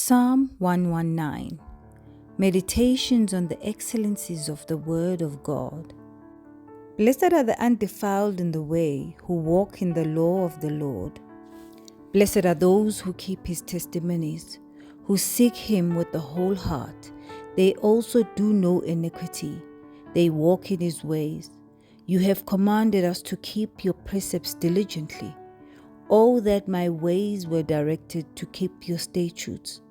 Psalm 119. Meditations on the excellencies of the Word of God. Blessed are the undefiled in the way, who walk in the law of the Lord. Blessed are those who keep his testimonies, who seek him with the whole heart. They also do no iniquity. They walk in his ways. You have commanded us to keep your precepts diligently. Oh, that my ways were directed to keep your statutes.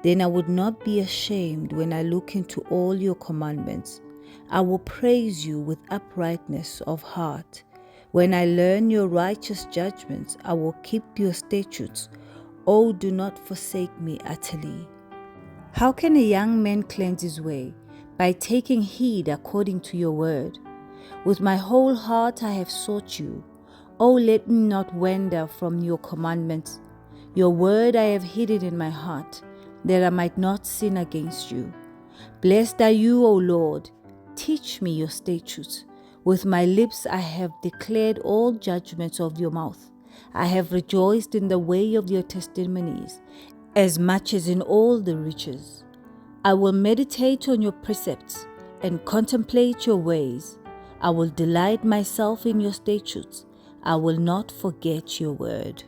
Then I would not be ashamed when I look into all your commandments. I will praise you with uprightness of heart. When I learn your righteous judgments, I will keep your statutes. Oh, do not forsake me utterly. How can a young man cleanse his way? By taking heed according to your word. With my whole heart I have sought you. Oh, let me not wander from your commandments. Your word I have hidden in my heart, that I might not sin against you. Blessed are you, O Lord. Teach me your statutes. With my lips I have declared all judgments of your mouth. I have rejoiced in the way of your testimonies, as much as in all the riches. I will meditate on your precepts and contemplate your ways. I will delight myself in your statutes. I will not forget your word.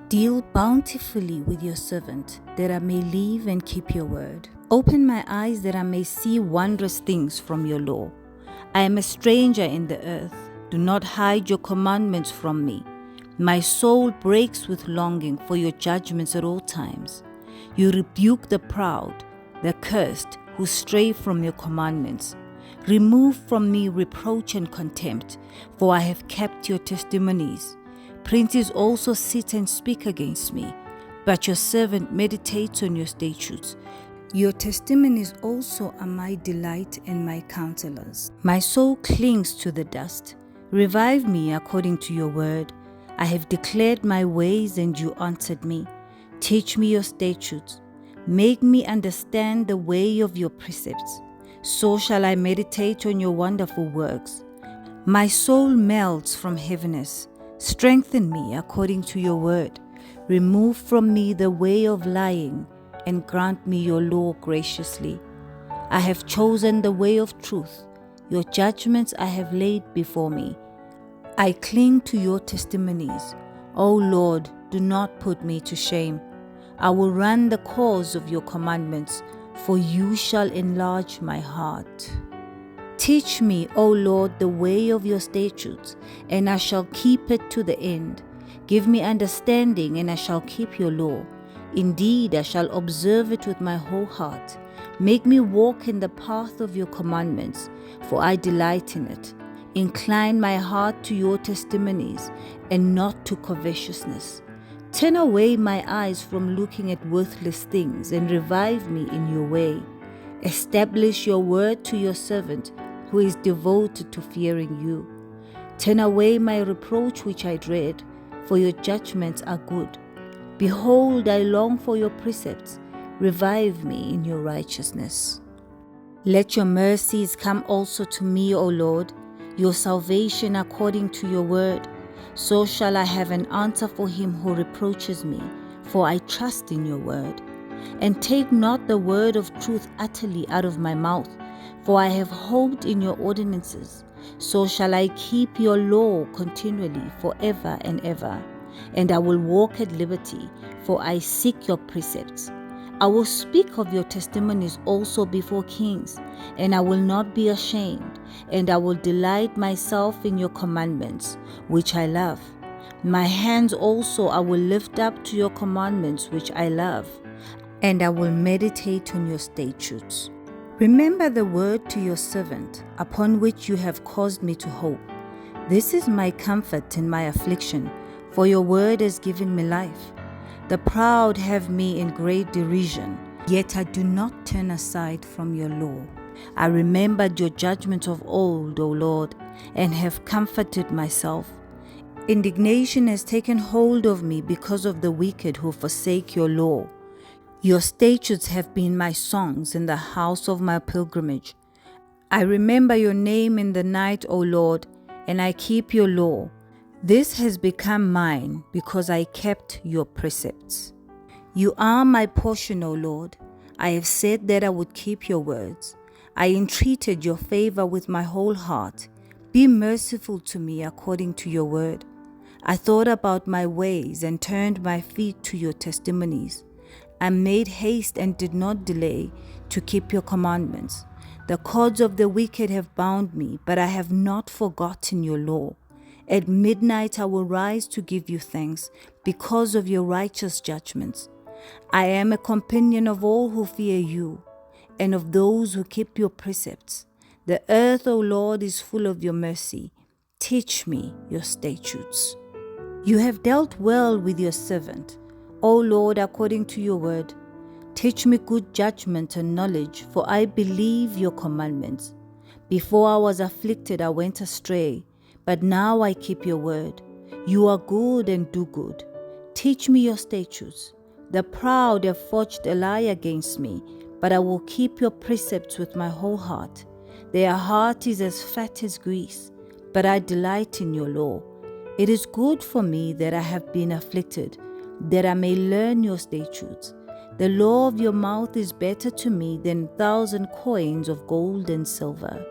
Deal bountifully with your servant, that I may live and keep your word. Open my eyes that I may see wondrous things from your law. I am a stranger in the earth. Do not hide your commandments from me. My soul breaks with longing for your judgments at all times. You rebuke the proud, the cursed, who stray from your commandments. Remove from me reproach and contempt, for I have kept your testimonies. Princes also sit and speak against me, but your servant meditates on your statutes. Your testimonies also are my delight and my counselors. My soul clings to the dust. Revive me according to your word. I have declared my ways and you answered me. Teach me your statutes. Make me understand the way of your precepts. So shall I meditate on your wonderful works. My soul melts from heaviness. Strengthen me according to your word. Remove from me the way of lying, and grant me your law graciously. I have chosen the way of truth. Your judgments I have laid before me. I cling to your testimonies. O Lord, do not put me to shame. I will run the course of your commandments, for you shall enlarge my heart. Teach me, O Lord, the way of your statutes, and I shall keep it to the end. Give me understanding, and I shall keep your law. Indeed, I shall observe it with my whole heart. Make me walk in the path of your commandments, for I delight in it. Incline my heart to your testimonies, and not to covetousness. Turn away my eyes from looking at worthless things, and revive me in your way. Establish your word to your servant, who is devoted to fearing you. Turn away my reproach which I dread, for your judgments are good. Behold, I long for your precepts. Revive me in your righteousness. Let your mercies come also to me, O Lord, your salvation according to your word. So shall I have an answer for him who reproaches me, for I trust in your word. And take not the word of truth utterly out of my mouth, for I have hoped in your ordinances. So shall I keep your law continually forever and ever. And I will walk at liberty, for I seek your precepts. I will speak of your testimonies also before kings, and I will not be ashamed, and I will delight myself in your commandments, which I love. My hands also I will lift up to your commandments, which I love, and I will meditate on your statutes. Remember the word to your servant, upon which you have caused me to hope. This is my comfort in my affliction, for your word has given me life. The proud have me in great derision, yet I do not turn aside from your law. I remembered your judgment of old, O Lord, and have comforted myself. Indignation has taken hold of me because of the wicked who forsake your law. Your statutes have been my songs in the house of my pilgrimage. I remember your name in the night, O Lord, and I keep your law. This has become mine because I kept your precepts. You are my portion, O Lord. I have said that I would keep your words. I entreated your favor with my whole heart. Be merciful to me according to your word. I thought about my ways and turned my feet to your testimonies. I made haste and did not delay to keep your commandments. The cords of the wicked have bound me, but I have not forgotten your law. At midnight I will rise to give you thanks because of your righteous judgments. I am a companion of all who fear you and of those who keep your precepts. The earth, O Lord, is full of your mercy. Teach me your statutes. You have dealt well with your servant, O Lord, according to your word. Teach me good judgment and knowledge, for I believe your commandments. Before I was afflicted, I went astray, but now I keep your word. You are good and do good. Teach me your statutes. The proud have forged a lie against me, but I will keep your precepts with my whole heart. Their heart is as fat as grease, but I delight in your law. It is good for me that I have been afflicted, that I may learn your statutes. The law of your mouth is better to me than 1,000 coins of gold and silver.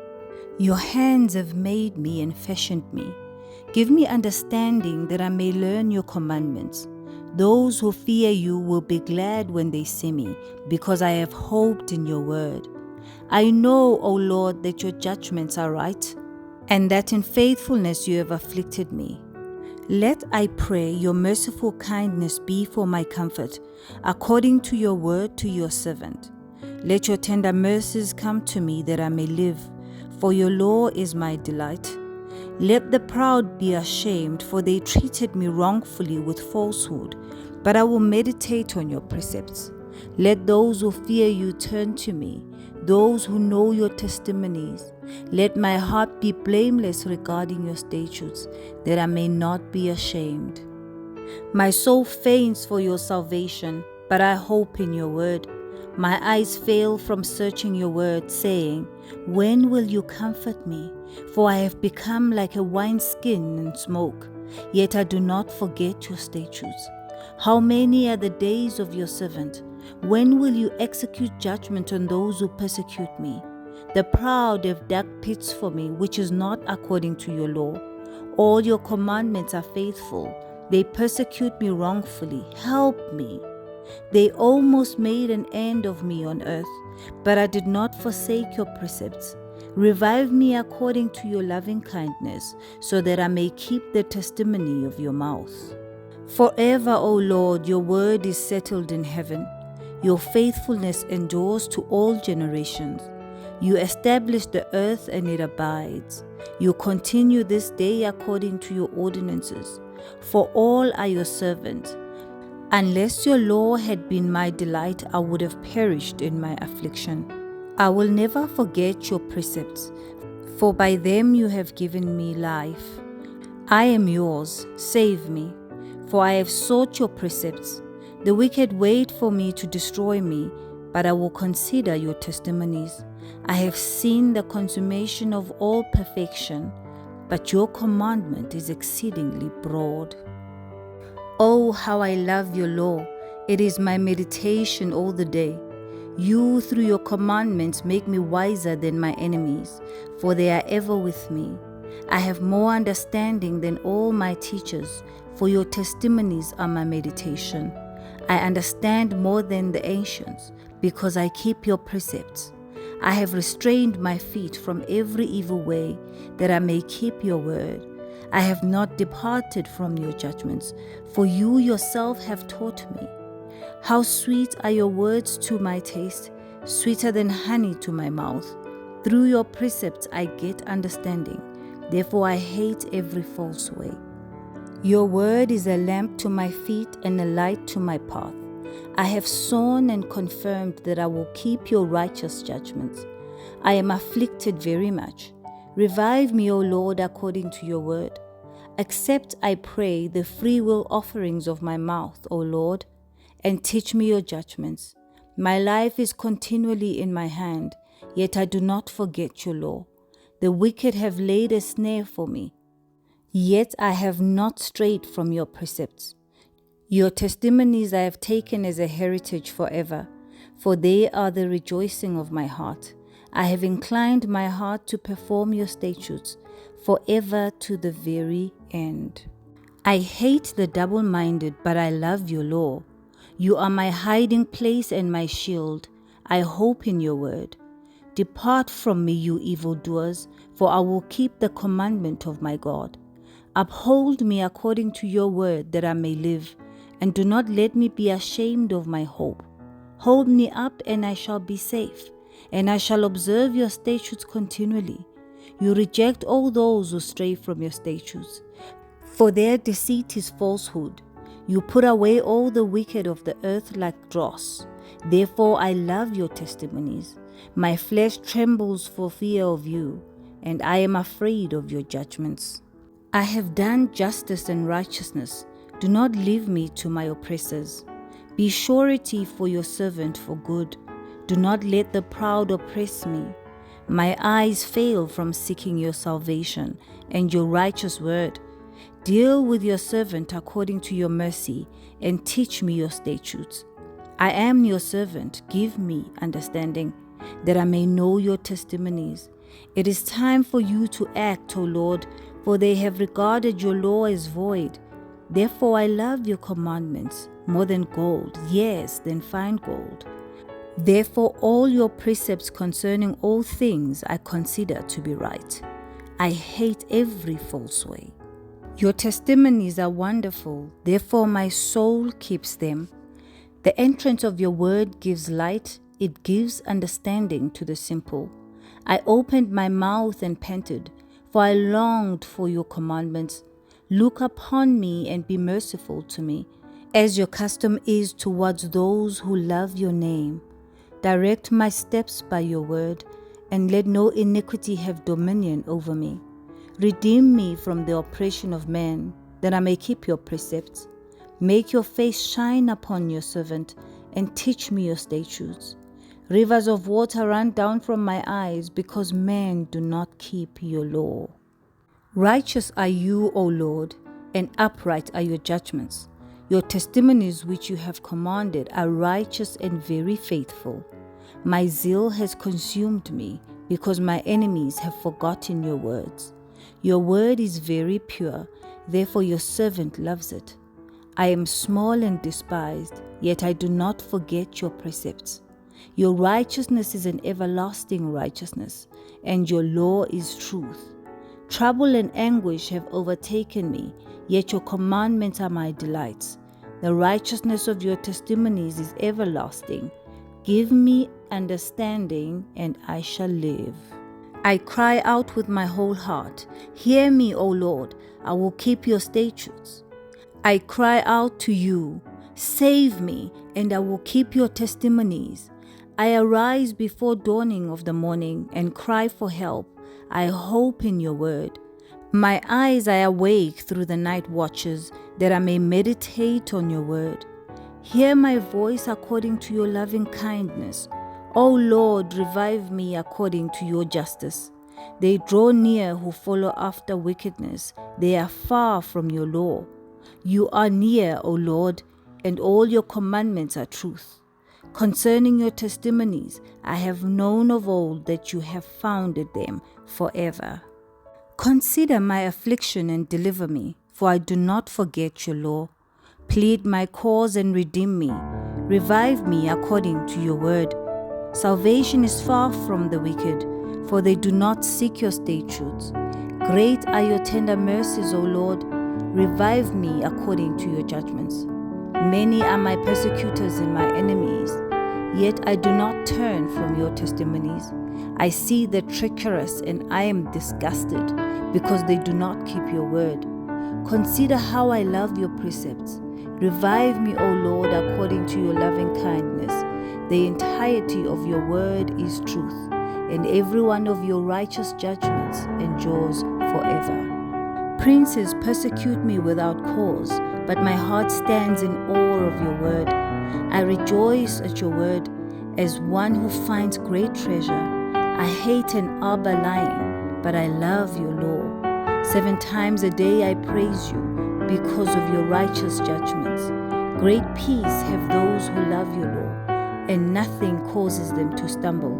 Your hands have made me and fashioned me. Give me understanding that I may learn your commandments. Those who fear you will be glad when they see me, because I have hoped in your word. I know, O Lord, that your judgments are right, and that in faithfulness you have afflicted me. Let, I pray, your merciful kindness be for my comfort, according to your word to your servant. Let your tender mercies come to me that I may live, for your law is my delight. Let the proud be ashamed, for they treated me wrongfully with falsehood, but I will meditate on your precepts. Let those who fear you turn to me, those who know your testimonies. Let my heart be blameless regarding your statutes, that I may not be ashamed. My soul faints for your salvation, but I hope in your word. My eyes fail from searching your word, saying, when will you comfort me? For I have become like a wineskin in smoke, yet I do not forget your statutes. How many are the days of your servant? When will you execute judgment on those who persecute me? The proud have dug pits for me, which is not according to your law. All your commandments are faithful. They persecute me wrongfully. Help me. They almost made an end of me on earth, but I did not forsake your precepts. Revive me according to your loving kindness, so that I may keep the testimony of your mouth. Forever, O Lord, your word is settled in heaven. Your faithfulness endures to all generations. You establish the earth and it abides. You continue this day according to your ordinances, for all are your servants. Unless your law had been my delight, I would have perished in my affliction. I will never forget your precepts, for by them you have given me life. I am yours, save me, for I have sought your precepts. The wicked wait for me to destroy me, but I will consider your testimonies. I have seen the consummation of all perfection, but your commandment is exceedingly broad. Oh, how I love your law. It is my meditation all the day. You, through your commandments, make me wiser than my enemies, for they are ever with me. I have more understanding than all my teachers, for your testimonies are my meditation. I understand more than the ancients, because I keep your precepts. I have restrained my feet from every evil way, that I may keep your word. I have not departed from your judgments, for you yourself have taught me. How sweet are your words to my taste, sweeter than honey to my mouth. Through your precepts I get understanding, therefore I hate every false way. Your word is a lamp to my feet and a light to my path. I have sworn and confirmed that I will keep your righteous judgments. I am afflicted very much. Revive me, O Lord, according to your word. Accept, I pray, the freewill offerings of my mouth, O Lord, and teach me your judgments. My life is continually in my hand, yet I do not forget your law. The wicked have laid a snare for me, yet I have not strayed from your precepts. Your testimonies I have taken as a heritage forever, for they are the rejoicing of my heart. I have inclined my heart to perform your statutes forever to the very end. I hate the double-minded, but I love your law. You are my hiding place and my shield. I hope in your word. Depart from me, you evildoers, for I will keep the commandment of my God. Uphold me according to your word, that I may live, and do not let me be ashamed of my hope. Hold me up, and I shall be safe, and I shall observe your statutes continually. You reject all those who stray from your statutes, for their deceit is falsehood. You put away all the wicked of the earth like dross. Therefore I love your testimonies. My flesh trembles for fear of you, and I am afraid of your judgments. I have done justice and righteousness. Do not leave me to my oppressors. Be surety for your servant for good. Do not let the proud oppress me. My eyes fail from seeking your salvation and your righteous word. Deal with your servant according to your mercy, and teach me your statutes. I am your servant. Give me understanding, that I may know your testimonies. It is time for you to act, O Lord, for they have regarded your law as void. Therefore I love your commandments more than gold, yes, than fine gold. Therefore all your precepts concerning all things I consider to be right. I hate every false way. Your testimonies are wonderful, therefore my soul keeps them. The entrance of your word gives light, it gives understanding to the simple. I opened my mouth and panted, for I longed for your commandments. Look upon me and be merciful to me, as your custom is towards those who love your name. Direct my steps by your word, and let no iniquity have dominion over me. Redeem me from the oppression of men, that I may keep your precepts. Make your face shine upon your servant, and teach me your statutes. Rivers of water run down from my eyes, because men do not keep your law. Righteous are you, O Lord, and upright are your judgments. Your testimonies which you have commanded are righteous and very faithful. My zeal has consumed me, because my enemies have forgotten your words. Your word is very pure, therefore your servant loves it. I am small and despised, yet I do not forget your precepts. Your righteousness is an everlasting righteousness, and your law is truth. Trouble and anguish have overtaken me, yet your commandments are my delights. The righteousness of your testimonies is everlasting. Give me understanding, and I shall live. I cry out with my whole heart. Hear me, O Lord, I will keep your statutes. I cry out to you, save me, and I will keep your testimonies. I arise before dawning of the morning and cry for help. I hope in your word. My eyes are awake through the night watches, that I may meditate on your word. Hear my voice according to your loving kindness. O Lord, revive me according to your justice. They draw near who follow after wickedness. They are far from your law. You are near, O Lord, and all your commandments are truth. Concerning your testimonies, I have known of old that you have founded them forever. Consider my affliction and deliver me, for I do not forget your law. Plead my cause and redeem me. Revive me according to your word. Salvation is far from the wicked, for they do not seek your statutes. Great are your tender mercies, O Lord. Revive me according to your judgments. Many are my persecutors and my enemies, yet I do not turn from your testimonies. I see the treacherous, and I am disgusted, because they do not keep your word. Consider how I love your precepts. Revive me, O Lord, according to your loving kindness. The entirety of your word is truth, and every one of your righteous judgments endures forever. Princes persecute me without cause, but my heart stands in awe of your word. I rejoice at your word as one who finds great treasure. I hate an arbor lying, but I love your law. 7 times a day I praise you because of your righteous judgments. Great peace have those who love your law, and nothing causes them to stumble.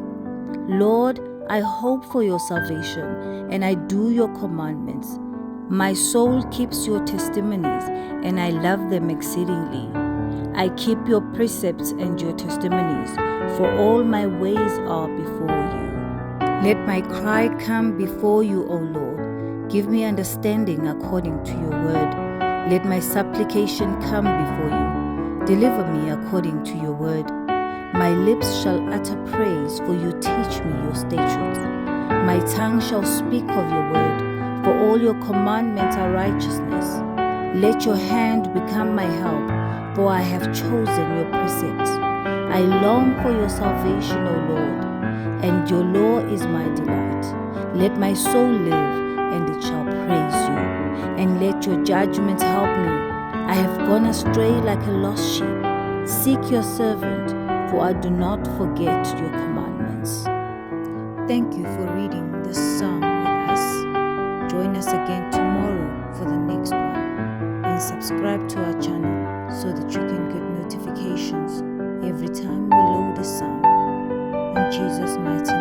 Lord, I hope for your salvation, and I do your commandments. My soul keeps your testimonies, and I love them exceedingly. I keep your precepts and your testimonies, for all my ways are before you. Let my cry come before you, O Lord. Give me understanding according to your word. Let my supplication come before you. Deliver me according to your word. My lips shall utter praise, for you teach me your statutes. My tongue shall speak of your word, for all your commandments are righteousness. Let your hand become my help, for I have chosen your precepts. I long for your salvation, O Lord, and your law is my delight. Let my soul live, and it shall praise you, and let your judgments help me. I have gone astray like a lost sheep. Seek your servant, for I do not forget your commandments. Thank you for reading this psalm with us. Join us again tomorrow for the next one, and subscribe to our channel so that you can get notifications every time we load a psalm. In Jesus' mighty name.